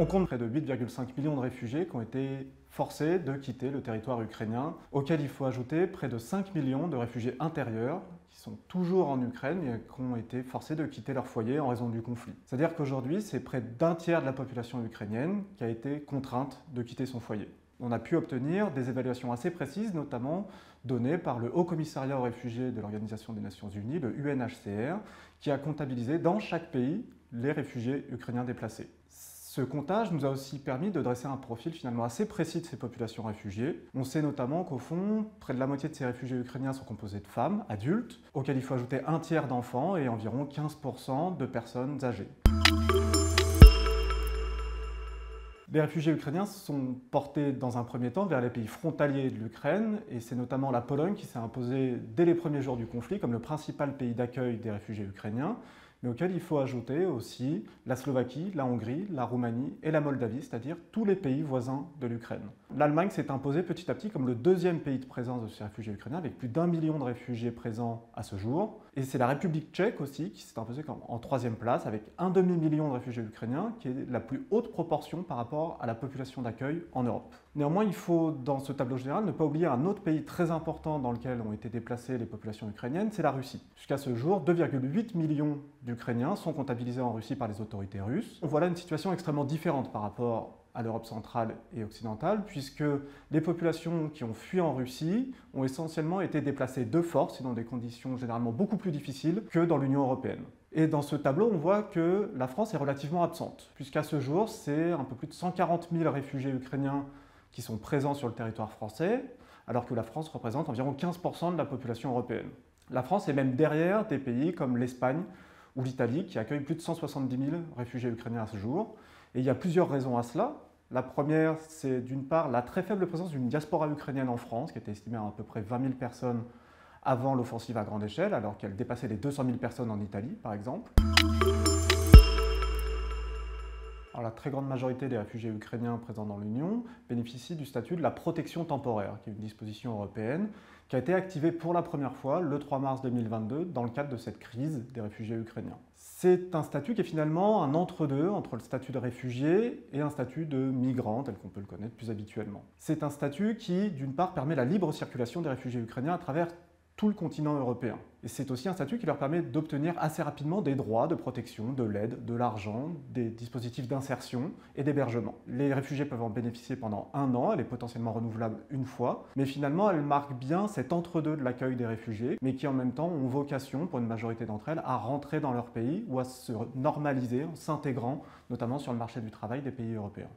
On compte près de 8,5 millions de réfugiés qui ont été forcés de quitter le territoire ukrainien, auquel il faut ajouter près de 5 millions de réfugiés intérieurs qui sont toujours en Ukraine mais qui ont été forcés de quitter leur foyer en raison du conflit. C'est-à-dire qu'aujourd'hui, c'est près d'un tiers de la population ukrainienne qui a été contrainte de quitter son foyer. On a pu obtenir des évaluations assez précises, notamment données par le Haut Commissariat aux réfugiés de l'Organisation des Nations Unies, le UNHCR, qui a comptabilisé dans chaque pays les réfugiés ukrainiens déplacés. Ce comptage nous a aussi permis de dresser un profil finalement assez précis de ces populations réfugiées. On sait notamment qu'au fond, près de la moitié de ces réfugiés ukrainiens sont composés de femmes, adultes, auxquels il faut ajouter un tiers d'enfants et environ 15% de personnes âgées. Les réfugiés ukrainiens sont portés dans un premier temps vers les pays frontaliers de l'Ukraine et c'est notamment la Pologne qui s'est imposée dès les premiers jours du conflit comme le principal pays d'accueil des réfugiés ukrainiens, mais auquel il faut ajouter aussi la Slovaquie, la Hongrie, la Roumanie et la Moldavie, c'est-à-dire tous les pays voisins de l'Ukraine. L'Allemagne s'est imposée petit à petit comme le deuxième pays de présence de ces réfugiés ukrainiens, avec plus d'1 million de réfugiés présents à ce jour. Et c'est la République tchèque aussi qui s'est imposée en troisième place, avec un demi-million de réfugiés ukrainiens, qui est la plus haute proportion par rapport à la population d'accueil en Europe. Néanmoins, il faut, dans ce tableau général, ne pas oublier un autre pays très important dans lequel ont été déplacées les populations ukrainiennes, c'est la Russie. Jusqu'à ce jour, 2,8 millions d'Ukrainiens sont comptabilisés en Russie par les autorités russes. On voit là une situation extrêmement différente par rapport à l'Europe centrale et occidentale, puisque les populations qui ont fui en Russie ont essentiellement été déplacées de force et dans des conditions généralement beaucoup plus difficiles que dans l'Union européenne. Et dans ce tableau, on voit que la France est relativement absente, puisqu'à ce jour, c'est un peu plus de 140 000 réfugiés ukrainiens qui sont présents sur le territoire français, alors que la France représente environ 15% de la population européenne. La France est même derrière des pays comme l'Espagne ou l'Italie, qui accueillent plus de 170 000 réfugiés ukrainiens à ce jour. Et il y a plusieurs raisons à cela. La première, c'est d'une part la très faible présence d'une diaspora ukrainienne en France, qui était estimée à peu près 20 000 personnes avant l'offensive à grande échelle, alors qu'elle dépassait les 200 000 personnes en Italie, par exemple. Alors, la très grande majorité des réfugiés ukrainiens présents dans l'Union bénéficient du statut de la protection temporaire, qui est une disposition européenne qui a été activée pour la première fois le 3 mars 2022 dans le cadre de cette crise des réfugiés ukrainiens. C'est un statut qui est finalement un entre-deux entre le statut de réfugié et un statut de migrant, tel qu'on peut le connaître plus habituellement. C'est un statut qui, d'une part, permet la libre circulation des réfugiés ukrainiens à travers tout le continent européen. Et c'est aussi un statut qui leur permet d'obtenir assez rapidement des droits de protection, de l'aide, de l'argent, des dispositifs d'insertion et d'hébergement. Les réfugiés peuvent en bénéficier pendant 1 an, elle est potentiellement renouvelable une fois, mais finalement elle marque bien cet entre-deux de l'accueil des réfugiés, mais qui en même temps ont vocation, pour une majorité d'entre elles, à rentrer dans leur pays ou à se normaliser en s'intégrant, notamment sur le marché du travail des pays européens.